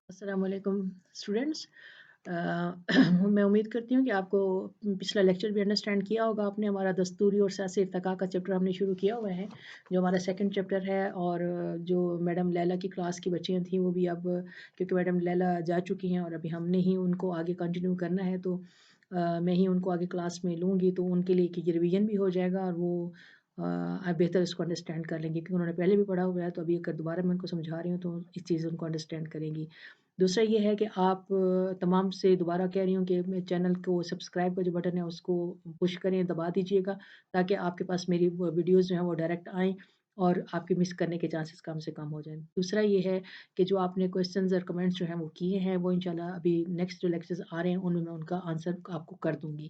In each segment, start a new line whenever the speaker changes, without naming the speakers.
السلام علیکم اسٹوڈینٹس. میں امید کرتی ہوں کہ آپ کو پچھلا لیکچر بھی انڈرسٹینڈ کیا ہوگا آپ نے. ہمارا دستوری اور سیاسی ارتقاء کا چیپٹر ہم نے شروع کیا ہوا ہے جو ہمارا سیکنڈ چیپٹر ہے. اور جو میڈم لیلا کی کلاس کی بچیاں تھیں وہ بھی اب کیونکہ میڈم لیلا جا چکی ہیں اور ابھی ہم نے ہی ان کو آگے کنٹینیو کرنا ہے تو میں ہی ان کو آگے کلاس میں لوں گی تو ان کے لیے ایک ریویژن بھی ہو جائے گا اور وہ بہتر اس کو انڈرسٹینڈ کر لیں گے کیونکہ انہوں نے پہلے بھی پڑھا ہوا ہے. تو ابھی اگر دوبارہ میں ان کو سمجھا رہی ہوں تو اس چیز ان کو انڈرسٹینڈ کریں گی. دوسرا یہ ہے کہ آپ تمام سے دوبارہ کہہ رہی ہوں کہ چینل کو سبسکرائب کا جو بٹن ہے اس کو پش کریں, دبا دیجیے گا تاکہ آپ کے پاس میری ویڈیوز جو ہیں وہ ڈائریکٹ آئیں اور آپ کے مس کرنے کے چانسز کم سے کم ہو جائیں. دوسرا یہ ہے کہ جو آپ نے کویسچنز اور کمنٹس جو ہیں وہ کیے ہیں وہ انشاءاللہ ابھی نیکسٹ جو لیکچرز آ رہے ہیں ان میں ان کا آنسر آپ کو کر دوں گی.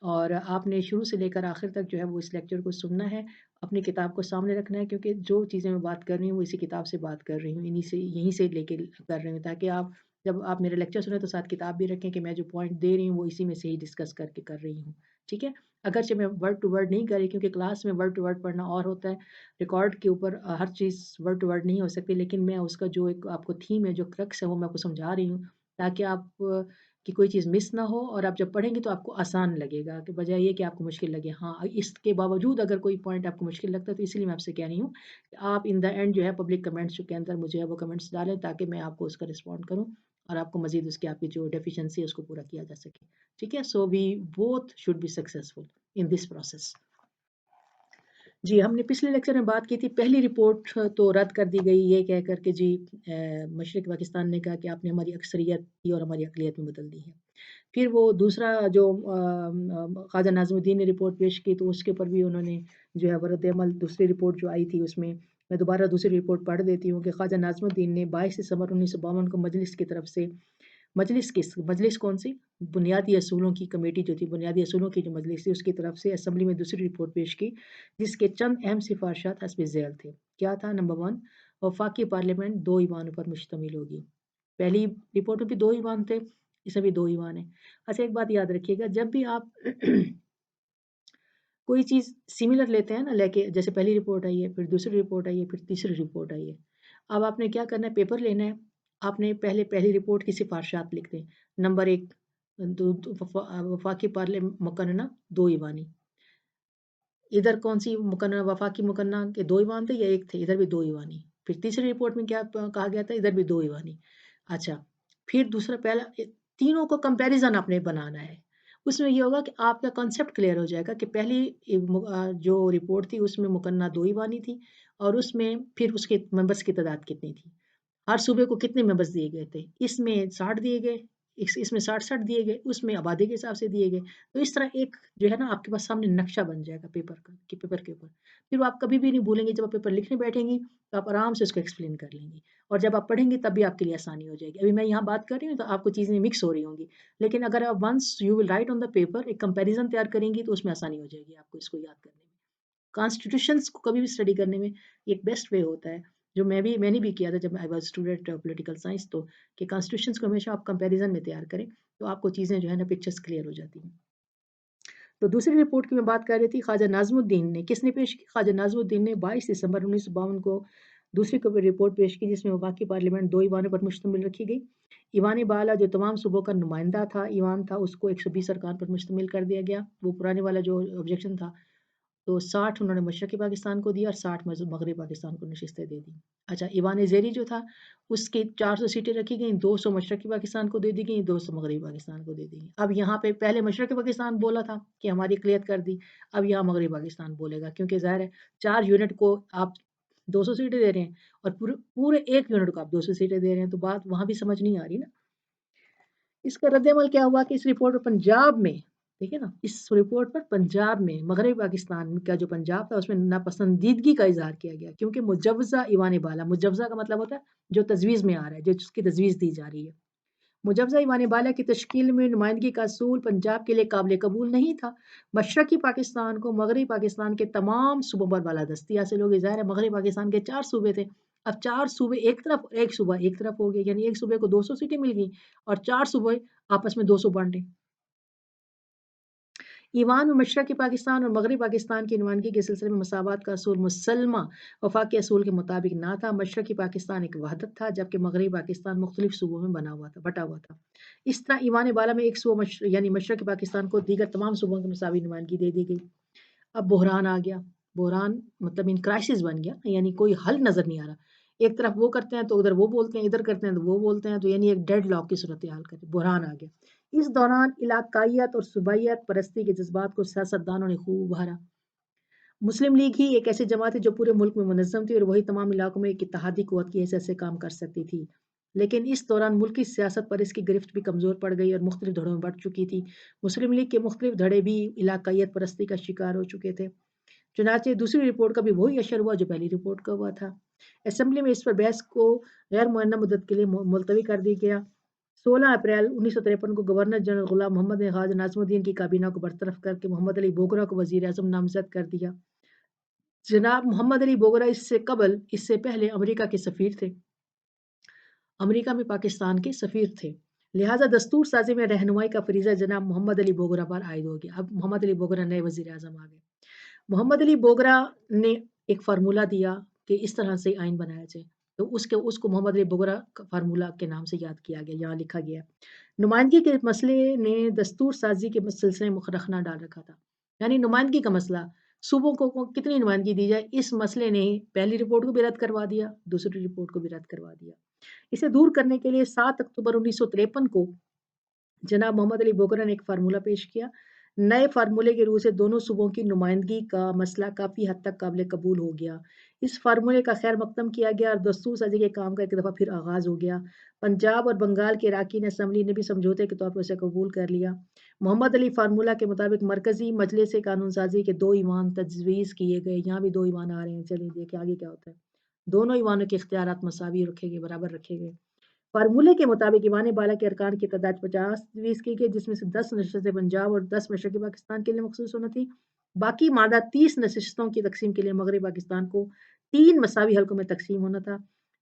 اور آپ نے شروع سے لے کر آخر تک جو ہے وہ اس لیکچر کو سننا ہے, اپنی کتاب کو سامنے رکھنا ہے کیونکہ جو چیزیں میں بات کر رہی ہوں وہ اسی کتاب سے بات کر رہی ہوں, یہیں سے لے کے کر رہی ہوں تاکہ آپ جب آپ میرے لیکچر سنیں تو ساتھ کتاب بھی رکھیں کہ میں جو پوائنٹ دے رہی ہوں وہ اسی میں سے ہی ڈسکس کر کے کر رہی ہوں. ٹھیک ہے, اگرچہ میں ورڈ ٹو ورڈ نہیں کر رہی کیونکہ کلاس میں ورڈ ٹو ورڈ پڑھنا اور ہوتا ہے, ریکارڈ کے اوپر ہر چیز ورڈ ٹو ورڈ نہیں ہو سکتی, لیکن میں اس کا جو ایک آپ کو تھیم ہے جو کرکس ہے وہ میں آپ کو سمجھا رہی ہوں تاکہ آپ کی کوئی چیز مس نہ ہو اور آپ جب پڑھیں گے تو آپ کو آسان لگے گا کہ بجائے یہ کہ آپ کو مشکل لگے. ہاں اس کے باوجود اگر کوئی پوائنٹ آپ کو مشکل لگتا ہے تو اس لیے میں آپ سے کہہ رہی ہوں کہ آپ ان دا اینڈ جو ہے پبلک کمنٹس کے اندر مجھے وہ کمنٹس ڈالیں تاکہ میں آپ کو اس کا رسپونڈ کروں اور آپ کو مزید اس کی آپ کی جو ڈیفیشنسی ہے اس کو پورا کیا جا سکے. ٹھیک ہے, so we both should be successful in this process. جی, ہم نے پچھلے لیکچر میں بات کی تھی پہلی رپورٹ تو رد کر دی گئی یہ کہہ کر کہ جی مشرق پاکستان نے کہا کہ آپ نے ہماری اکثریت کی اور ہماری اقلیت میں بدل دی ہے. پھر وہ دوسرا جو خواجہ ناظم الدین نے رپورٹ پیش کی تو اس کے اوپر بھی انہوں نے جو ہے رد عمل دوسری رپورٹ جو آئی تھی اس میں دوبارہ دوسری رپورٹ پڑھ دیتی ہوں کہ خواجہ ناظم الدین نے 22 دسمبر 1952 کو مجلس کی طرف سے مجلس کون سی بنیادی اصولوں کی کمیٹی جو تھی, بنیادی اصولوں کی جو مجلس تھی اس کی طرف سے اسمبلی میں دوسری رپورٹ پیش کی جس کے چند اہم سفارشات حسب ذیل تھے. کیا تھا؟ نمبر 1, وفاقی پارلیمنٹ 2 ایوانوں پر مشتمل ہوگی. پہلی رپورٹ میں بھی 2 ایوان تھے, اس میں بھی 2 ایوان ہیں. اچھا, ایک بات یاد رکھیے گا, جب بھی آپ کوئی چیز سملر لیتے ہیں نا لے کے, جیسے پہلی رپورٹ آئی ہے, پھر دوسری رپورٹ آئی ہے, پھر تیسری رپورٹ آئی ہے, اب آپ نے کیا کرنا ہے, پیپر لینا ہے, آپ نے پہلی رپورٹ کی سفارشات لکھ دیں. نمبر 1, وفاقی پارلیمنٹ مقننہ 2 ایوانی. ادھر کون سی مقننہ وفاقی مقننہ کے 2 ایوان تھے یا ایک تھے؟ ادھر بھی 2 ایوانی. پھر تیسری رپورٹ میں کیا کہا گیا تھا؟ ادھر بھی 2 ایوانی. اچھا, پھر دوسرا پہلا تینوں کو کمپیریزن آپ نے بنانا ہے. اس میں یہ ہوگا کہ آپ کا کنسیپٹ کلیئر ہو جائے گا کہ پہلی جو رپورٹ تھی اس میں مقننہ 2 ایوانی تھی اور اس میں پھر اس کے ممبرس کی تعداد کتنی تھی, ہر صوبے کو کتنے ممبرس دیے گئے تھے. اس میں 60 دیے گئے, اس میں 60 دیے گئے, اس میں آبادی کے حساب سے دیے گئے. تو اس طرح ایک جو ہے نا آپ کے پاس سامنے نقشہ بن جائے گا پیپر کے اوپر. پھر وہ آپ کبھی بھی نہیں بھولیں گے, جب آپ پیپر لکھنے بیٹھیں گی تو آپ آرام سے اس کو ایکسپلین کر لیں گی اور جب آپ پڑھیں گے تب بھی آپ کے لیے آسانی ہو جائے گی. ابھی میں یہاں بات کر رہی ہوں تو آپ کو چیزیں مکس ہو رہی ہوں گی, لیکن اگر آپ once you will write on the paper ایک کمپیریزن تیار کریں گی تو اس میں آسانی ہو جائے گی آپ کو اس کو یاد کرنے میں. کانسٹیٹیوشنس کو کبھی بھی اسٹڈی کرنے میں ایک بیسٹ وے ہوتا ہے جو میں نے بھی کیا تھا جب I was student political science, تو کہ کانسٹیٹیوشنس کو ہمیشہ آپ کمپیریزن میں تیار کریں تو آپ کو چیزیں جو ہے نا پکچرس کلیئر ہو جاتی ہیں. تو دوسری رپورٹ کی میں بات کر رہی تھی خواجہ ناظم الدین نے. کس نے پیش کی؟ خواجہ ناظم الدین نے 22 دسمبر 1952 کو دوسری رپورٹ پیش کی جس میں وفاقی پارلیمنٹ 2 ایوانوں پر مشتمل رکھی گئی. ایوان بالا جو تمام صوبوں کا نمائندہ تھا ایوان تھا, اس کو 120 ارکان پر مشتمل کر دیا گیا. وہ پرانے والا جو آبجیکشن تھا تو 60 انہوں نے مشرقی پاکستان کو دیا اور 60 مغربی پاکستان کو نشستیں دے دی. اچھا, ایوان زیری جو تھا اس کی 400 سیٹیں رکھی گئیں, 200 مشرقی پاکستان کو دے دی گئیں, 200 مغربی پاکستان کو دے دی گئیں. اب یہاں پہ پہلے مشرقی پاکستان بولا تھا کہ ہماری اقلیت کر دی, اب یہاں مغربی پاکستان بولے گا کیونکہ ظاہر ہے 4 یونٹ کو آپ 200 سیٹیں دے رہے ہیں اور پورے 1 یونٹ کو آپ 200 سیٹیں دے رہے ہیں, تو بات وہاں بھی سمجھ نہیں آ رہی نا. اس کا رد عمل کیا ہوا کہ اس رپورٹ پر پنجاب میں, دیکھیں نا, اس رپورٹ پر پنجاب میں مغربی پاکستان کا جو پنجاب تھا اس میں ناپسندیدگی کا اظہار کیا گیا کیونکہ مجوزہ ایوان بالا, مجوزہ کا مطلب ہوتا ہے جو تجویز میں آ رہا ہے, جو اس کی تجویز دی جا رہی ہے. مجوزہ ایوان بالا کی تشکیل میں نمائندگی کا اصول پنجاب کے لیے قابل قبول نہیں تھا. مشرقی پاکستان کو مغربی پاکستان کے تمام صوبوں پر بالادستی حاصل ہو گئی. ظاہر ہے مغربی پاکستان کے 4 صوبے تھے, اب 4 صوبے ایک طرف, ایک صوبہ ایک طرف ہو گئے, یعنی ایک صوبے کو 200 سیٹیں مل گئی اور 4 صوبے آپس میں 200 بانٹے. ایوان میں مشرقی پاکستان اور مغربی پاکستان کی نمائندگی کے سلسلے میں مساوات کا اصول مسلمہ وفاقی اصول کے مطابق نہ تھا۔ مشرقی پاکستان ایک وحدت تھا جبکہ مغربی پاکستان مختلف صوبوں میں بٹا ہوا تھا۔ اس طرح ایوان بالا میں ایک صوبہ یعنی مشرقی پاکستان کو دیگر تمام صوبوں کی مساوی نمائندگی دے دی گئی۔ اب بحران آ گیا، بحران مطلب ان کرائسس بن گیا، یعنی کوئی حل نظر نہیں آ رہا۔ ایک طرف وہ کرتے ہیں تو ادھر وہ بولتے ہیں، ادھر کرتے ہیں تو وہ بولتے ہیں، تو یعنی ایک ڈیڈ لاک کی صورتحال کرتے، بحران آ گیا۔ اس دوران علاقائیت اور صوبائیت پرستی کے جذبات کو سیاستدانوں نے خوب ابھارا۔ مسلم لیگ ہی ایک ایسی جماعت ہے جو پورے ملک میں منظم تھی اور وہی تمام علاقوں میں ایک اتحادی قوت کی حیثیت سے کام کر سکتی تھی، لیکن اس دوران ملکی سیاست پر اس کی گرفت بھی کمزور پڑ گئی اور مختلف دھڑوں میں بٹ چکی تھی۔ مسلم لیگ کے مختلف دھڑے بھی علاقائیت پرستی کا شکار ہو چکے تھے۔ چنانچہ دوسری رپورٹ کا بھی وہی اشر ہوا جو پہلی رپورٹ کا ہوا تھا۔ اسمبلی میں اس پر بحث کو غیر معینہ مدت کے لیے ملتوی کر دی گیا۔ 16 اپریل 1953 کو گورنر جنرل غلام محمد نے خواجہ ناصر الدین کی کابینہ کو برطرف کر کے محمد علی بوگرا کو وزیر اعظم نامزد کر دیا۔ جناب محمد علی بوگرا اس سے پہلے امریکہ کے سفیر تھے، امریکہ میں پاکستان کے سفیر تھے، لہٰذا دستور سازی میں رہنمائی کا فریضہ جناب محمد علی بوگرا پر عائد ہو گیا۔ اب محمد علی بوگرا نئے وزیر اعظم آ گئے۔ محمد علی بوگرا نے ایک فارمولہ دیا کہ اس طرح سے آئین بنایا جائے، تو اس کو محمد علی بوگرا فارمولہ کے نام سے یاد کیا گیا، یہاں لکھا گیا۔ نمائندگی کے مسئلے نے دستور سازی کے سلسلے میں رخنہ ڈال رکھا تھا، یعنی نمائندگی کا مسئلہ، صوبوں کو کتنی نمائندگی دی جائے، اس مسئلے نے پہلی رپورٹ کو بھی رد کروا دیا، دوسری رپورٹ کو بھی رد کروا دیا۔ اسے دور کرنے کے لیے 7 اکتوبر 1953 کو جناب محمد علی بوگرا نے ایک فارمولہ پیش کیا۔ نئے فارمولے کے روح سے دونوں صوبوں کی نمائندگی کا مسئلہ کافی حد تک قابل قبول ہو گیا۔ اس فارمولے کا خیر مقدم کیا گیا اور دستور سازی کے کام کا ایک دفعہ پھر آغاز ہو گیا۔ پنجاب اور بنگال کے اراکین اسمبلی نے بھی سمجھوتے کے طور پر اسے قبول کر لیا۔ محمد علی فارمولہ کے مطابق مرکزی مجلس قانون سازی کے 2 ایوان تجویز کیے گئے۔ یہاں بھی 2 ایوان آ رہے ہیں، چلیں دیکھیں آگے کیا ہوتا ہے۔ دونوں ایوانوں کے اختیارات مساوی رکھے گئے، برابر رکھے گئے۔ فارمولے کے مطابق ایوان بالا کے ارکان کی تعداد 50 تجویز کی گئی، جس میں سے 10 نشستیں پنجاب اور 10 مشرقی پاکستان کے لیے مخصوص ہونا تھی۔ باقی مادہ 30 نشستوں کی تقسیم کے لیے مغربی پاکستان کو 3 مساوی حلقوں میں تقسیم ہونا تھا۔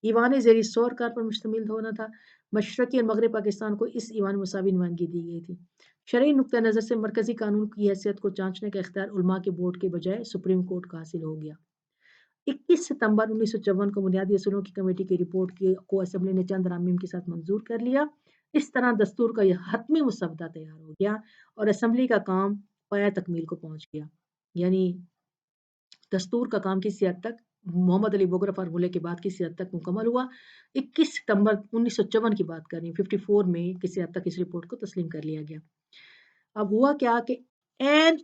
ایوان زیر 100 ارکان پر مشتمل ہونا تھا۔ مشرقی اور مغربی پاکستان کو اس ایوان میں مساوی نمائندگی دی گئی تھی۔ شرعی نقطہ نظر سے مرکزی قانون کی حیثیت کو جانچنے کا اختیار علماء کے بورڈ کے بجائے سپریم کورٹ کا حاصل ہو گیا۔ 21 ستمبر 1954 کو بنیادی اصولوں کی کمیٹی کی رپورٹ کو اسمبلی نے چند ترامیم کے ساتھ منظور کر لیا۔ اس طرح دستور کا یہ حتمی مسودہ تیار ہو گیا اور اسمبلی کا کام پایہ تکمیل کو پہنچ گیا، یعنی دستور کا کام کسی حد تک محمد علی بوگرا فارمولے کے بعد کسی حد تک مکمل ہوا۔ 21 ستمبر 1954 کی بات کر رہی ہوں، 54 میں کسی حد تک اس رپورٹ کو تسلیم کر لیا گیا۔ اب ہوا کیا کہ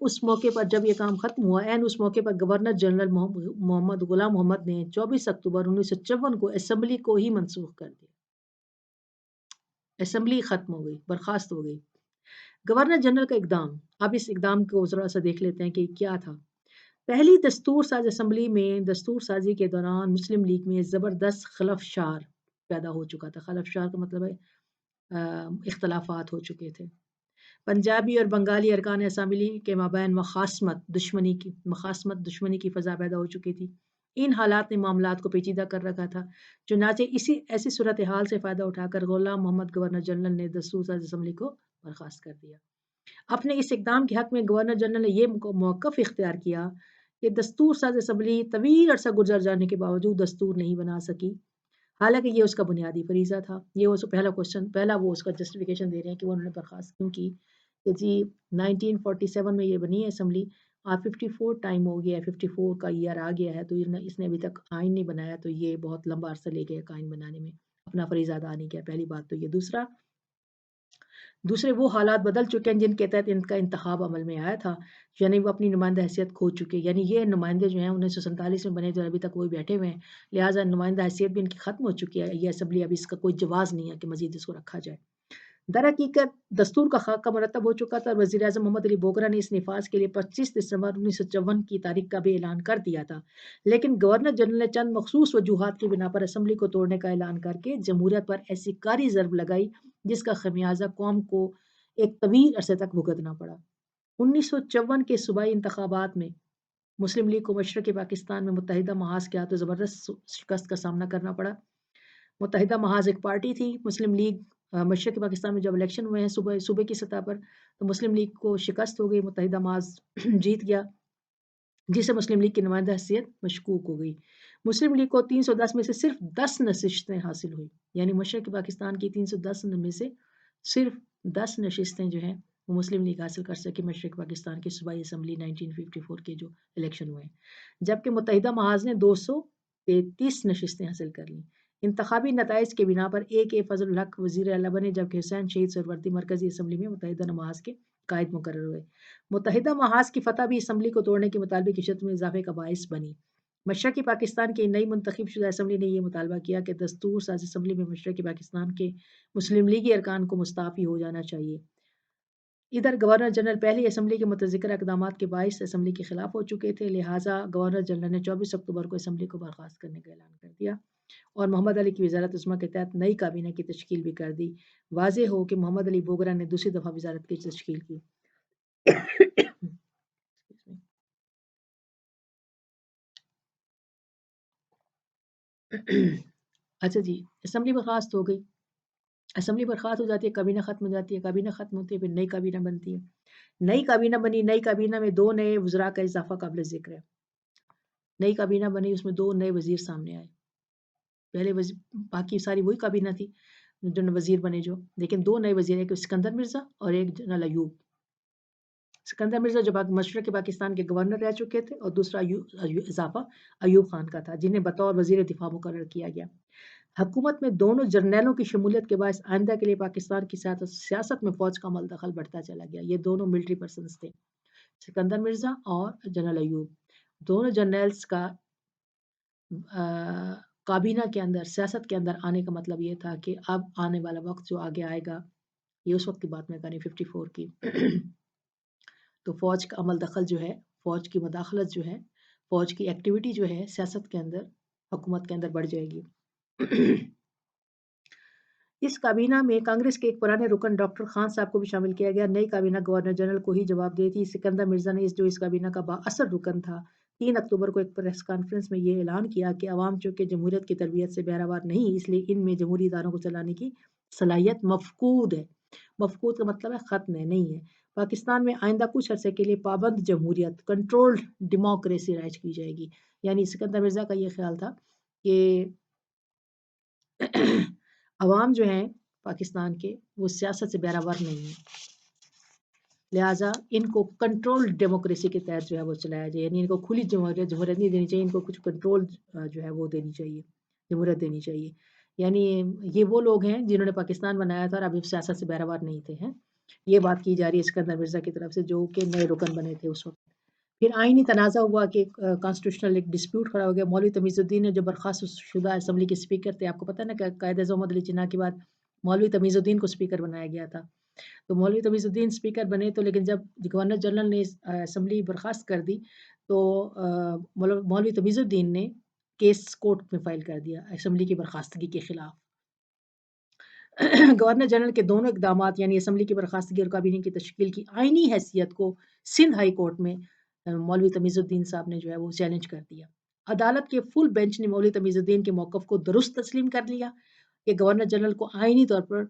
اس موقع پر جب یہ کام ختم ہوا، اس موقع پر گورنر جنرل محمد غلام محمد نے 24 اکتوبر 1954 کو اسمبلی کو ہی منسوخ کر دیا۔ اسمبلی ختم ہو گئی، برخاست ہو گئی۔ گورنر جنرل کا اقدام، اب اس اقدام کو ذرا سا دیکھ لیتے ہیں کہ کیا تھا۔ پہلی دستور ساز اسمبلی میں دستور سازی کے دوران مسلم لیگ میں زبردست خلفشار پیدا ہو چکا تھا۔ خلفشار کا مطلب ہے اختلافات ہو چکے تھے۔ پنجابی اور بنگالی ارکان اسمبلی کے مابین مخاصمت دشمنی کی فضا پیدا ہو چکی تھی۔ ان حالات نے معاملات کو پیچیدہ کر رکھا تھا، چنانچہ ایسی صورتحال سے فائدہ اٹھا کر غلام محمد گورنر جنرل نے دستور ساز اسمبلی کو برخاست کر دیا۔ اپنے اس اقدام کے حق میں گورنر جنرل نے یہ موقف اختیار کیا کہ دستور ساز اسمبلی طویل عرصہ گزر جانے کے باوجود دستور نہیں بنا سکی، حالانکہ یہ اس کا بنیادی فریضہ تھا۔ یہ پہلا وہ اس کا جسٹیفیکیشن دے رہے ہیں کہ وہ انہوں نے برخاست کیوں کی، کہ جی 1947 میں یہ بنی ہے اسمبلی، 54 ٹائم ہو گیا ہے، 54 کا ایئر آ گیا ہے، تو اس نے ابھی تک آئین نہیں بنایا، تو یہ بہت لمبا عرصہ لے گیا آئین بنانے میں، اپنا فریضہ ادا نہیں کیا، پہلی بات تو یہ۔ دوسرے وہ حالات بدل چکے ہیں جن کے تحت ان کا انتخاب عمل میں آیا تھا، یعنی وہ اپنی نمائندہ حیثیت کھو چکے، یعنی یہ نمائندے جو ہیں 1947 میں بنے جو ابھی تک وہی بیٹھے ہوئے ہیں، لہٰذا نمائندہ حیثیت بھی ان کی ختم ہو چکی ہے، یہ اسمبلی اب اس کا کوئی جواز نہیں ہے کہ مزید اس کو رکھا جائے۔ در حقیقت دستور کا خاکہ مرتب ہو چکا تھا اور وزیر اعظم محمد علی بوگرا نے اس نفاذ کے لیے 25 دسمبر 1954 کی تاریخ کا بھی اعلان کر دیا تھا، لیکن گورنر جنرل نے چند مخصوص وجوہات کی بنا پر اسمبلی کو توڑنے کا اعلان کر کے جمہوریت پر ایسی کاری ضرب لگائی جس کا خمیازہ قوم کو ایک طویل عرصے تک بھگتنا پڑا۔ 1954 کے صوبائی انتخابات میں مسلم لیگ کو مشرقی پاکستان میں متحدہ محاذ کے ہاتھوں زبردست شکست کا سامنا کرنا پڑا۔ متحدہ محاذ ایک پارٹی تھی، مسلم لیگ مشرقی پاکستان میں جب الیکشن ہوئے ہیں صوبے کی سطح پر، تو مسلم لیگ کو شکست ہو گئی، متحدہ محاذ جیت گیا، جس سے مسلم لیگ کی نمائندہ حیثیت مشکوک ہو گئی۔ مسلم لیگ کو 310 میں سے صرف 10 نشستیں حاصل ہوئی، یعنی مشرقی پاکستان کی 310 میں سے صرف 10 نشستیں جو ہیں وہ مسلم لیگ حاصل کر سکی مشرقی پاکستان کی صوبائی اسمبلی 1954 کے جو الیکشن ہوئے ہیں، جبکہ متحدہ محاذ نے 233 نشستیں حاصل کر لیں۔ انتخابی نتائج کے بنا پر اے فضل الحق وزیر اعلیٰ بنے، جبکہ حسین شہید سہروردی مرکزی اسمبلی میں متحدہ محاذ کے قائد مقرر ہوئے۔ متحدہ محاذ کی فتح بھی اسمبلی کو توڑنے کے مطالبے کی شدت میں اضافے کا باعث بنی۔ مشرقی پاکستان کی نئی منتخب شدہ اسمبلی نے یہ مطالبہ کیا کہ دستور ساز اسمبلی میں مشرقی پاکستان کے مسلم لیگی ارکان کو مستعفی ہو جانا چاہیے۔ ادھر گورنر جنرل پہلی اسمبلی کے متذکرہ اقدامات کے باعث اسمبلی کے خلاف ہو چکے تھے، لہٰذا گورنر جنرل نے 24 اکتوبر کو اسمبلی کو برخاست کرنے کا اعلان کر دیا اور محمد علی کی وزارت عظمیٰ کے تحت نئی کابینہ کی تشکیل بھی کر دی۔ واضح ہو کہ محمد علی بوگرا نے دوسری دفعہ وزارت کی تشکیل کی۔ اچھا جی، اسمبلی برخاست ہو گئی، اسمبلی برخاست ہو جاتی ہے، کابینہ ختم ہو جاتی ہے، کابینہ ختم ہوتی ہے، پھر نئی کابینہ بنتی ہے، نئی کابینہ بنی، نئی کابینہ میں 2 نئے وزراء کا اضافہ قابل ذکر ہے۔ نئی کابینہ بنی، اس میں 2 نئے وزیر سامنے آئے، پہلے باقی ساری وہی کابینہ تھی جو وزیر بنے جو، لیکن 2 نئے وزیر، ایک اسکندر مرزا اور ایک جنرل ایوب۔ اسکندر مرزا جو مشرقی پاکستان کے گورنر رہ چکے تھے، اور دوسرا اضافہ ایوب خان کا تھا، جنہیں بطور وزیر دفاع مقرر کیا گیا۔ حکومت میں دونوں جرنیلوں کی شمولیت کے باعث آئندہ کے لیے پاکستان کی سیاست میں فوج کا عمل دخل بڑھتا چلا گیا۔ یہ دونوں ملٹری پرسنز تھے، سکندر مرزا اور جنرل ایوب۔ دونوں جرنیلز کا کابینہ کے اندر، سیاست کے اندر آنے کا مطلب یہ تھا کہ اب آنے والا وقت جو آگے آئے گا، یہ اس وقت کی بات میں کہا نہیں 54 کی، تو فوج کا عمل دخل جو ہے، فوج کی مداخلت جو ہے، فوج کی ایکٹیویٹی جو ہے سیاست کے اندر، حکومت کے اندر بڑھ جائے گی۔ اس کابینہ میں کانگریس کے ایک پرانے رکن ڈاکٹر خان صاحب کو بھی شامل کیا گیا۔ نئی کابینہ گورنر جنرل کو ہی جواب دیتی۔ سکندر مرزا نے جو اس کابینہ کا بااثر رکن تھا، 3 اکتوبر کو ایک پریس کانفرنس میں یہ اعلان کیا کہ عوام چونکہ جمہوریت کی تربیت سے بہرہ ور نہیں، اس لیے ان میں جمہوری اداروں کو چلانے کی صلاحیت مفقود ہے۔ مفقود کا مطلب ہے ختم ہے، نہیں ہے۔ پاکستان میں آئندہ کچھ عرصے کے لیے پابند جمہوریت، کنٹرولڈ ڈیموکریسی رائج کی جائے گی۔ یعنی سکندر مرزا کا یہ خیال تھا کہ عوام جو ہیں پاکستان کے، وہ سیاست سے بہرہ ور نہیں ہے، لہٰذا ان کو کنٹرول ڈیموکریسی کے تحت جو ہے وہ چلایا جائے، یعنی ان کو کھلی جمہوریت نہیں دینی چاہیے، ان کو کچھ کنٹرول جو ہے وہ دینی چاہیے، جمہوریت دینی چاہیے۔ یعنی یہ وہ لوگ ہیں جنہوں نے پاکستان بنایا تھا اور ابھی سیاست سے بہرہ ور نہیں تھے ہیں، یہ بات کی جا رہی ہے اسکندر مرزا کی طرف سے، جو کہ نئے رکن بنے تھے اس وقت۔ پھر آئینی تنازع ہوا کہ کانسٹیٹیوشنل ایک ڈسپیوٹ کھڑا ہو گیا۔ مولوی تمیز الدین نے جو برخاست شدہ اسمبلی کے اسپیکر تھے، آپ کو پتہ نا کہ قائد اعظم محمد علی جناح کے بعد مولوی تمیز الدین کو اسپیکر بنایا گیا تھا، تو مولوی تمیز الدین اسپیکر بنے، تو لیکن جب گورنر جنرل نے اسمبلی برخاست کر دی تو مولوی تمیز الدین نے کیس کورٹ میں فائل کر دیا اسمبلی کی برخاستگی کے خلاف۔ گورنر جنرل کے دونوں اقدامات، یعنی اسمبلی کی برخاستگی اور کابینہ کی تشکیل کی آئینی حیثیت کو سندھ ہائی کورٹ میں مولوی تمیز الدین صاحب نے جو ہے وہ چیلنج کر دیا۔ عدالت کے فل بینچ نے مولوی تمیز الدین کے موقف کو درست تسلیم کر لیا کہ گورنر جنرل کو آئینی طور پر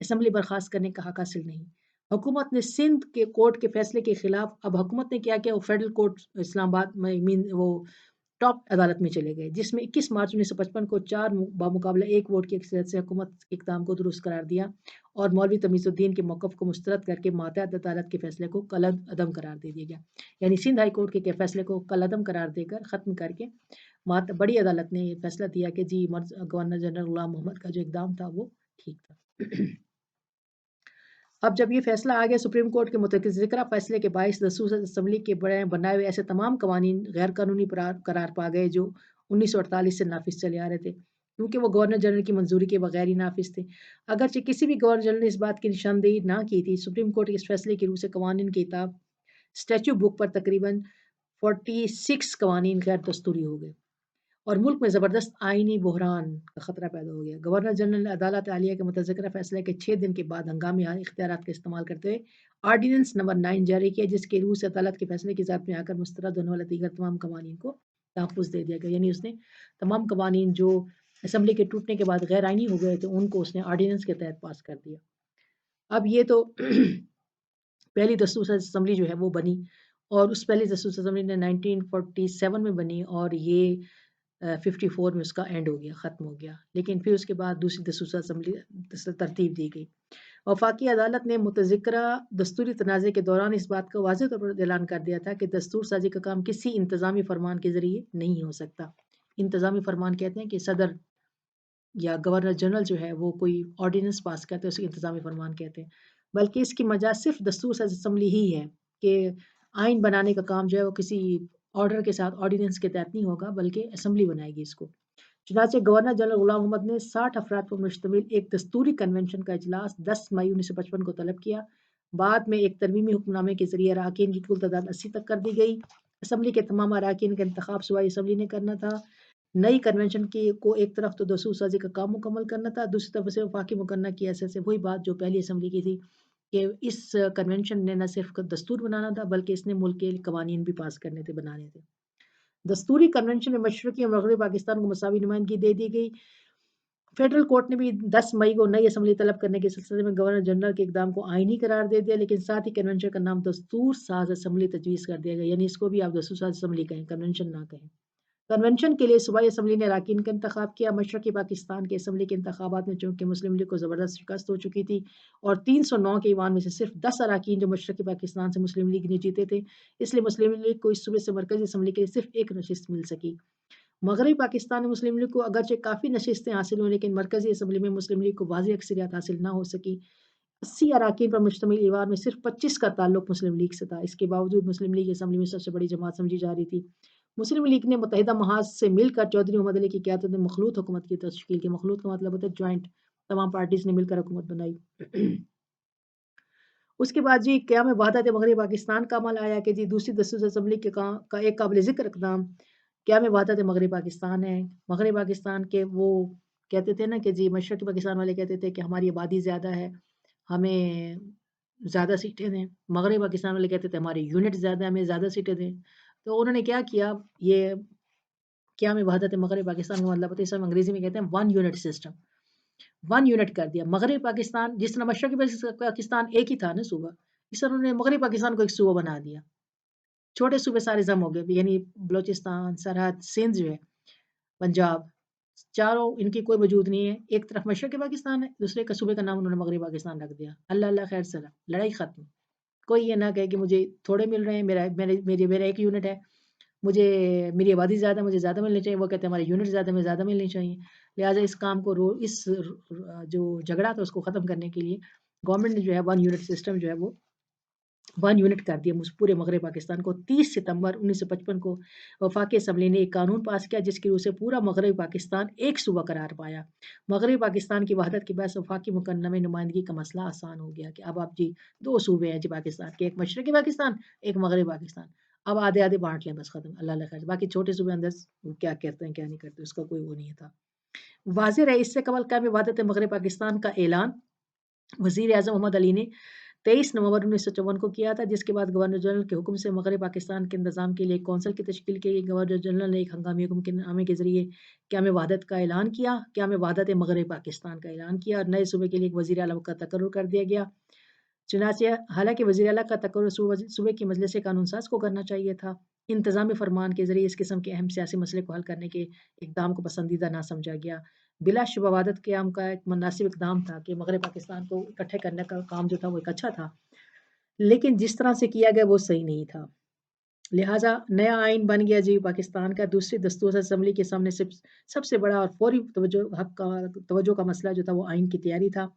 اسمبلی برخاست کرنے کا حق حاصل نہیں۔ حکومت نے سندھ کے کورٹ کے فیصلے کے خلاف، اب حکومت نے کیا کیا، وہ فیڈرل کورٹ اسلام آباد میں وہ ٹاپ عدالت میں چلے گئے، جس میں 21 مارچ 1955 کو 4 بمقابلہ 1 ووٹ کی اکثریت سے حکومت اقدام کو درست قرار دیا اور مولوی تمیز الدین کے موقف کو مسترد کر کے ماتحت عدالت کے فیصلے کو کالعدم قرار دے دیا گیا۔ یعنی سندھ ہائی کورٹ کے فیصلے کو کالعدم قرار دے کر، ختم کر کے، بڑی عدالت نے یہ فیصلہ دیا کہ جی گورنر جنرل غلام محمد کا جو اقدام تھا وہ ٹھیک تھا۔ اب جب یہ فیصلہ آ گیا سپریم کورٹ کے متذکرہ فیصلے کے باعث دستور اسمبلی کے بنائے ہوئے ایسے تمام قوانین غیر قانونی قرار پا گئے جو 1948 سے نافذ چلے آ رہے تھے، کیونکہ وہ گورنر جنرل کی منظوری کے بغیر ہی نافذ تھے۔ اگرچہ کسی بھی گورنر جنرل نے اس بات کی نشاندہی نہ کی تھی، سپریم کورٹ کے اس فیصلے کی روح سے قوانین کی کتاب اسٹیچو بک پر تقریباً 46 قوانین غیر دستوری ہو گئے اور ملک میں زبردست آئینی بحران کا خطرہ پیدا ہو گیا۔ گورنر جنرل نے عدالت عالیہ کے متذکرہ فیصلے کے 6 دن کے بعد ہنگامی اختیارات کا استعمال کرتے ہوئے آرڈیننس نمبر 9 جاری کیا، جس کے روح سے عدالت کے فیصلے کی ذات میں آ کر مسترد ہونے والے دیگر تمام قوانین کو تحفظ دے دیا گیا۔ یعنی اس نے تمام قوانین جو اسمبلی کے ٹوٹنے کے بعد غیر آئینی ہو گئے تھے، ان کو اس نے آرڈیننس کے تحت پاس کر دیا۔ اب یہ تو پہلی دستور ساز اسمبلی جو ہے وہ بنی، اور اس پہلی دستور ساز اسمبلی نے 1947 میں بنی، اور یہ 54 میں اس کا اینڈ ہو گیا، ختم ہو گیا۔ لیکن پھر اس کے بعد دوسری دستور ساز اسمبلی ترتیب دی گئی۔ وفاقی عدالت نے متذکرہ دستوری تنازع کے دوران اس بات کا واضح طور پر اعلان کر دیا تھا کہ دستور سازی کا کام کسی انتظامی فرمان کے ذریعے نہیں ہو سکتا۔ انتظامی فرمان کہتے ہیں کہ صدر یا گورنر جنرل جو ہے وہ کوئی آرڈیننس پاس کرتے ہیں، اسے انتظامی فرمان کہتے ہیں، بلکہ اس کی مجاز صرف دستور ساز اسمبلی ہی ہے کہ آئین بنانے کا کام جو ہے وہ کسی آرڈر کے ساتھ آرڈیننس کے تحت نہیں ہوگا، بلکہ اسمبلی بنائے گی اس کو۔ چنانچہ گورنر جنرل غلام محمد نے 60 افراد پر مشتمل ایک دستوری کنونشن کا اجلاس 10 مئی 1955 کو طلب کیا۔ بعد میں ایک ترمیمی حکم نامے کے ذریعے اراکین کی کل تعداد 80 تک کر دی گئی۔ اسمبلی کے تمام اراکین کا انتخاب صوبائی اسمبلی نے کرنا تھا۔ نئی کنونشن کو ایک طرف تو دستور سازی کا کام مکمل کرنا تھا، دوسری طرف اسے وفاقی مقننہ کی حیثیت سے وہی بات جو پہلی اسمبلی کی تھی کہ اس کنونشن نے نہ صرف دستور بنانا تھا بلکہ اس نے ملک کے قوانین بھی پاس کرنے تھے، بنانے تھے۔ دستوری کنونشن میں مشرقی اور مغربی پاکستان کو مساوی نمائندگی دے دی گئی۔ فیڈرل کورٹ نے بھی 10 مئی کو نئی اسمبلی طلب کرنے کے سلسلے میں گورنر جنرل کے اقدام کو آئینی قرار دے دیا، لیکن ساتھ ہی کنونشن کا نام دستور ساز اسمبلی تجویز کر دیا گیا، یعنی اس کو بھی آپ دستور ساز اسمبلی کہیں، کنونشن نہ کہیں۔ کنونشن کے لیے صوبائی اسمبلی نے اراکین کا انتخاب کیا۔ مشرقی پاکستان کے اسمبلی کے انتخابات میں چونکہ مسلم لیگ کو زبردست شکست ہو چکی تھی اور 309 کے ایوان میں سے صرف 10 اراکین جو مشرقی پاکستان سے مسلم لیگ نے جیتے تھے، اس لیے مسلم لیگ کو اس صوبے سے مرکزی اسمبلی کے لیے صرف ایک نشست مل سکی۔ مغربی پاکستان میں مسلم لیگ کو اگرچہ کافی نشستیں حاصل ہوئیں، لیکن مرکزی اسمبلی میں مسلم لیگ کو واضح اکثریت حاصل نہ ہو سکی۔ 80 اراکین پر مشتمل ایوان میں صرف 25 کا تعلق مسلم لیگ سے تھا۔ اس کے باوجود مسلم لیگ اسمبلی میں سب سے بڑی جماعت سمجھی جا رہی تھی۔ مسلم لیگ نے متحدہ محاذ سے مل کر چودھری محمد علی کی قیادت میں مخلوط حکومت کی تشکیل کی۔ مخلوط کا مطلب ہوتا ہے جوائنٹ، تمام پارٹیز نے مل کر حکومت بنائی۔ اس کے بعد جی قیام وحدت مغربی پاکستان کا عمل آیا کہ جی دوسری دستور اسمبلی کے کا ایک قابل ذکر اقدام قیام وحدت مغربی پاکستان ہے۔ مغربی پاکستان کے وہ کہتے تھے نا کہ جی مشرقی پاکستان والے کہتے تھے کہ ہماری آبادی زیادہ ہے، ہمیں زیادہ سیٹیں دیں۔ مغربی پاکستان والے کہتے تھے ہماری یونٹ زیادہ ہے، ہمیں زیادہ سیٹیں دیں۔ تو انہوں نے کیا کیا، یہ قیام وحدت مغربی پاکستان کا مطلب ہوتا ہے، اس میں انگریزی میں کہتے ہیں one unit system, one unit کر دیا۔ مغربی پاکستان جس طرح مشرقی پاکستان ایک ہی تھا نا صوبہ، اس طرح انہوں نے مغربی پاکستان کو ایک صوبہ بنا دیا۔ چھوٹے صوبے سارے ضم ہو گئے، یعنی بلوچستان، سرحد، سندھ جو ہے، پنجاب، چاروں ان کی کوئی وجود نہیں ہے۔ ایک طرف مشرقی پاکستان ہے، دوسرے کا صوبے کا نام انہوں نے مغربی پاکستان رکھ دیا۔ اللہ اللہ خیر سلام، لڑائی ختم۔ کوئی یہ نہ کہے کہ مجھے تھوڑے مل رہے ہیں، میرا ایک یونٹ ہے، مجھے میری آبادی زیادہ، مجھے زیادہ ملنی چاہیے، وہ کہتے ہیں ہمارے یونٹ زیادہ، میں زیادہ ملنی چاہیے۔ لہٰذا اس کام کو اس جو جھگڑا تھا اس کو ختم کرنے کے لیے گورنمنٹ نے جو ہے ون یونٹ سسٹم جو ہے وہ ون یونٹ کر دیا پورے مغربی پاکستان کو۔ 30 ستمبر 1955 کو وفاقی اسمبلی نے ایک قانون پاس کیا جس کی روح سے پورا مغربی پاکستان ایک صوبہ قرار پایا۔ مغربی پاکستان کی وحدت کے باعث وفاقی مقننہ میں نمائندگی کا مسئلہ آسان ہو گیا کہ اب آپ جی 2 صوبے ہیں جی پاکستان کے، ایک مشرقی پاکستان، ایک مغربی پاکستان، اب آدھے آدھے بانٹ لیں، بس ختم، اللہ اللہ خیر۔ باقی چھوٹے صوبے اندر کیا کرتے ہیں کیا نہیں کرتے اس کا کوئی وہ نہیں تھا۔ واضح رہے اس سے قبل قیام وحدت مغربی پاکستان کا اعلان وزیر اعظم محمد علی نے 23 نومبر 1954 کو کیا تھا، جس کے بعد گورنر جنرل کے حکم سے مغربی پاکستان کے انتظام کے لیے ایک کونسل کی تشکیل کی گئی۔ گورنر جنرل نے ایک ہنگامی حکم کے نامے کے ذریعے قیام وحدت کا اعلان کیا، قیام وحدت مغربی پاکستان کا اعلان کیا، اور نئے صوبے کے لیے ایک وزیر اعلیٰ کا تقرر کر دیا گیا۔ چنانچہ حالانکہ وزیر اعلیٰ کا تقرر صوبے کی مجلس قانون ساز کو کرنا چاہیے تھا، انتظامی فرمان کے ذریعے اس قسم کے اہم سیاسی مسئلے کو حل کرنے کے اقدام کو پسندیدہ نہ سمجھا گیا۔ بلا شبہ وحدت قیام کا ایک مناسب اقدام تھا کہ مغربی پاکستان کو اکٹھے کرنے کا کام جو تھا وہ ایک اچھا تھا، لیکن جس طرح سے کیا گیا وہ صحیح نہیں تھا۔ لہٰذا نیا آئین بن گیا جی پاکستان کا۔ دوسری دستور اسمبلی کے سامنے سب سے بڑا اور فوری توجہ کا مسئلہ جو تھا وہ آئین کی تیاری تھا،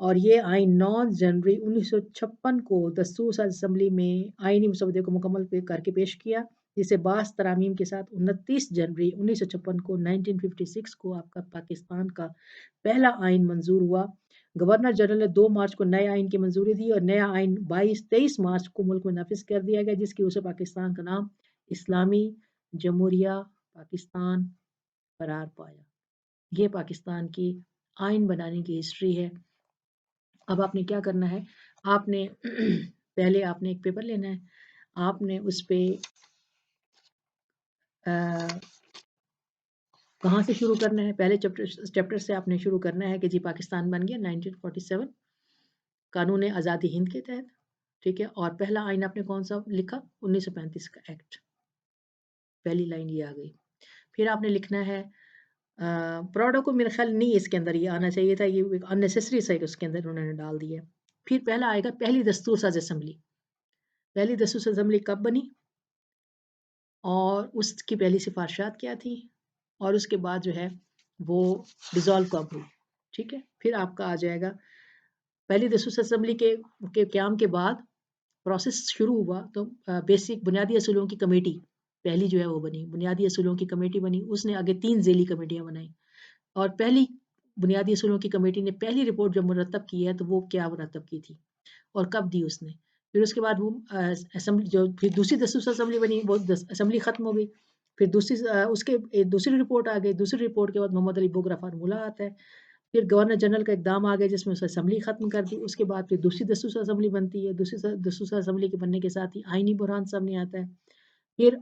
اور یہ آئین 9 جنوری 1956 کو دستور ساز اسمبلی میں آئینی مسودے کو مکمل کر کے پیش کیا، جسے بعض ترامیم کے ساتھ 29 جنوری 1956 کو 1956 کو آپ کا پاکستان کا پہلا آئین منظور ہوا۔ گورنر جنرل نے 2 مارچ کو نئے آئین کی منظوری دی اور نیا آئین 23 مارچ کو ملک میں نافذ کر دیا گیا، جس کی وجہ سے پاکستان کا نام اسلامی جمہوریہ پاکستان قرار پایا۔ یہ پاکستان کی آئین بنانے کی ہسٹری ہے۔ اب آپ نے کیا کرنا ہے، آپ نے پہلے آپ نے ایک پیپر لینا ہے، آپ نے اس پہ کہاں سے شروع کرنا ہے؟ پہلے چیپٹر سے آپ نے شروع کرنا ہے کہ جی پاکستان بن گیا 1947 قانون آزادی ہند کے تحت، ٹھیک ہے، اور پہلا آئین آپ نے کون سا لکھا؟ 1935 کا ایکٹ، پہلی لائن یہ آ گئی۔ پھر آپ نے لکھنا ہے پروڈو کو میرا خیال نہیں اس کے اندر یہ آنا چاہیے تھا، یہ اننیسیسری سائٹ اس کے اندر انہوں نے ڈال دی ہے۔ پھر پہلا آئے گا پہلی دستور ساز اسمبلی، پہلی دستور ساز اسمبلی کب بنی اور اس کی پہلی سفارشات کیا تھی، اور اس کے بعد جو ہے وہ ڈیزالو کب ہوئی، ٹھیک ہے۔ پھر آپ کا آ جائے گا پہلی دستور ساز اسمبلی کے قیام کے بعد پروسیس شروع ہوا تو بیسک بنیادی اصولوں کی کمیٹی پہلی جو ہے وہ بنی، بنیادی اصولوں کی کمیٹی بنی، اس نے آگے 3 ذیلی کمیٹیاں بنائیں، اور پہلی بنیادی اصولوں کی کمیٹی نے پہلی رپورٹ جب مرتب کی ہے تو وہ کیا مرتب کی تھی اور کب دی اس نے۔ پھر اس کے بعد وہ اسمبلی جو پھر دوسری دستور اسمبلی بنی، وہ اسمبلی ختم ہو گئی، پھر دوسری رپورٹ آ گئی، دوسری رپورٹ کے بعد محمد علی بوگرا فارمولہ آتا ہے، پھر گورنر جنرل کا اقدام آ گیا جس میں اسمبلی ختم کر دی، اس کے بعد پھر دوسری دستور اسمبلی بنتی ہے، دوسری دستور اسمبلی کے بننے کے ساتھ ہی آئینی بحران سامنے آتا ہے، پھر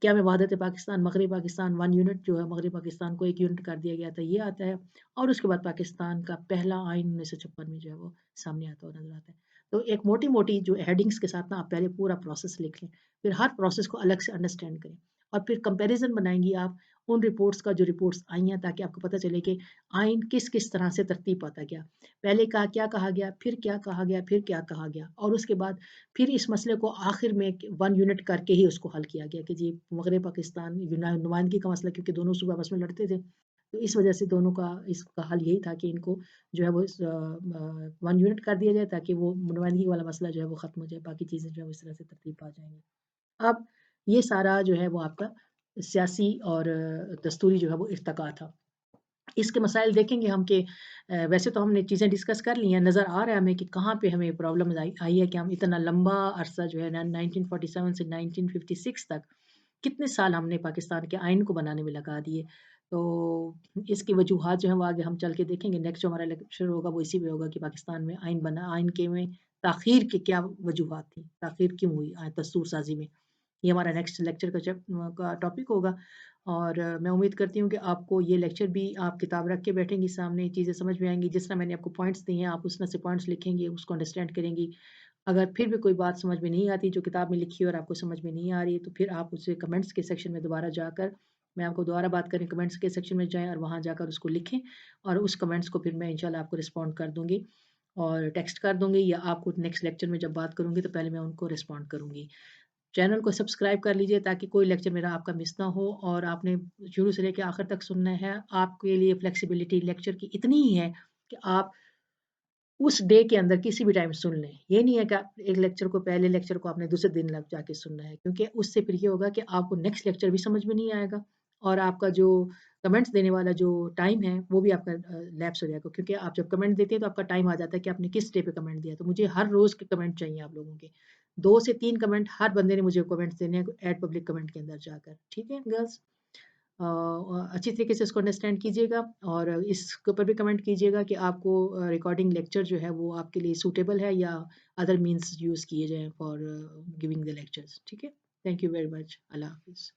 کیا میں وحدت پاکستان مغربی پاکستان 1 یونٹ جو ہے مغربی پاکستان کو 1 یونٹ کر دیا گیا تھا، یہ آتا ہے، اور اس کے بعد پاکستان کا پہلا آئین 1956 میں جو ہے وہ سامنے آتا ہوا نظر آتا ہے۔ تو ایک موٹی موٹی جو ہیڈنگز کے ساتھ نا آپ پہلے پورا پروسیس لکھ لیں، پھر ہر پروسیس کو الگ سے انڈرسٹینڈ کریں، اور پھر کمپیریزن بنائیں گی آپ ان رپورٹس کا جو رپورٹس آئی ہیں، تاکہ آپ کو پتہ چلے کہ آئین کس طرح سے ترتیب پاتا گیا، پہلے کیا کہا گیا، پھر کیا کہا گیا، پھر کیا کہا گیا، اور اس کے بعد پھر اس مسئلے کو آخر میں 1 یونٹ کر کے ہی اس کو حل کیا گیا کہ جی مغرب پاکستان نمائندگی کا مسئلہ، کیونکہ دونوں صوبہ آپس میں لڑتے تھے، تو اس وجہ سے دونوں کا اس کا حل یہی تھا کہ ان کو جو ہے وہ 1 یونٹ کر دیا جائے تاکہ وہ نمائندگی والا مسئلہ جو ہے وہ ختم ہو جائے، باقی چیزیں جو ہے اس طرح سے ترتیب پا جائیں گی۔ اب یہ سارا جو ہے وہ آپ کا سیاسی اور دستوری جو ہے وہ ارتقا تھا۔ اس کے مسائل دیکھیں گے ہم کہ ویسے تو ہم نے چیزیں ڈسکس کر لی ہیں، نظر آ رہا ہے ہمیں کہ کہاں پہ ہمیں پرابلم آئی ہے کہ ہم اتنا لمبا عرصہ جو ہے 1947 سے 1956 تک کتنے سال ہم نے پاکستان کے آئین کو بنانے میں لگا دیے۔ تو اس کی وجوہات جو ہیں وہ آگے ہم چل کے دیکھیں گے، نیکسٹ جو ہمارا لیکچر ہوگا وہ اسی پہ ہوگا کہ پاکستان میں آئین کے میں تاخیر کے کیا وجوہات تھیں، تاخیر کیوں ہوئی دستور سازی میں، یہ ہمارا نیکسٹ لیکچر کا ٹاپک ہوگا۔ اور میں امید کرتی ہوں کہ آپ کو یہ لیکچر بھی آپ کتاب رکھ کے بیٹھیں گی سامنے، چیزیں سمجھ میں آئیں گی، جس طرح میں نے آپ کو پوائنٹس دی ہیں آپ اس طرح سے پوائنٹس لکھیں گے، اس کو انڈرسٹینڈ کریں گی۔ اگر پھر بھی کوئی بات سمجھ میں نہیں آتی جو کتاب میں لکھی اور آپ کو سمجھ میں نہیں آ رہی ہے تو پھر آپ اسے کمنٹس کے سیکشن میں دوبارہ جا کر، میں آپ کو دوبارہ بات کریں، کمنٹس کے سیکشن میں جائیں اور وہاں جا کر اس کو لکھیں، اور اس کمنٹس کو پھر میں انشاءاللہ آپ کو رسپونڈ کر دوں گی اور ٹیکسٹ کر دوں گی، یا آپ کو نیکسٹ لیکچر میں جب بات کروں گی تو پہلے میں ان کو رسپونڈ کروں گی۔ چینل کو سبسکرائب کر لیجئے تاکہ کوئی لیکچر میرا آپ کا مس نہ ہو، اور آپ نے شروع سے لے کے آخر تک سننا ہے۔ آپ کے لیے فلیکسیبلٹی لیکچر کی اتنی ہی ہے کہ آپ اس ڈے کے اندر کسی بھی ٹائم سن لیں، یہ نہیں ہے کہ ایک لیکچر کو پہلے لیکچر کو آپ نے دوسرے دن لگ جا کے سننا ہے، کیونکہ اس سے پھر یہ ہوگا کہ آپ کو نیکسٹ لیکچر بھی سمجھ میں نہیں آئے گا، اور آپ کا جو کمنٹس دینے والا جو ٹائم ہے وہ بھی آپ کا لیپس ہو جائے گا، کیونکہ آپ جب کمنٹ دیتے ہیں تو آپ کا ٹائم آ جاتا ہے کہ آپ نے کس ڈے پہ کمنٹ دیا، تو مجھے ہر روز کے کمنٹ چاہیے آپ لوگوں کے، 2 سے 3 کمنٹ ہر بندے نے مجھے کمنٹس دینے ہیں ایڈ پبلک کمنٹ کے اندر جا کر، ٹھیک ہے گرلز؟ اچھی طریقے سے اس کو انڈرسٹینڈ کیجیے گا، اور اس کے اوپر بھی کمنٹ کیجیے گا کہ آپ کو ریکارڈنگ لیکچر جو ہے وہ آپ کے لیے سوٹیبل ہے یا ادر مینس یوز کیے جائیں فار گیونگ دا لیکچرز، ٹھیک ہے؟ تھینک یو ویری مچ، اللہ حافظ۔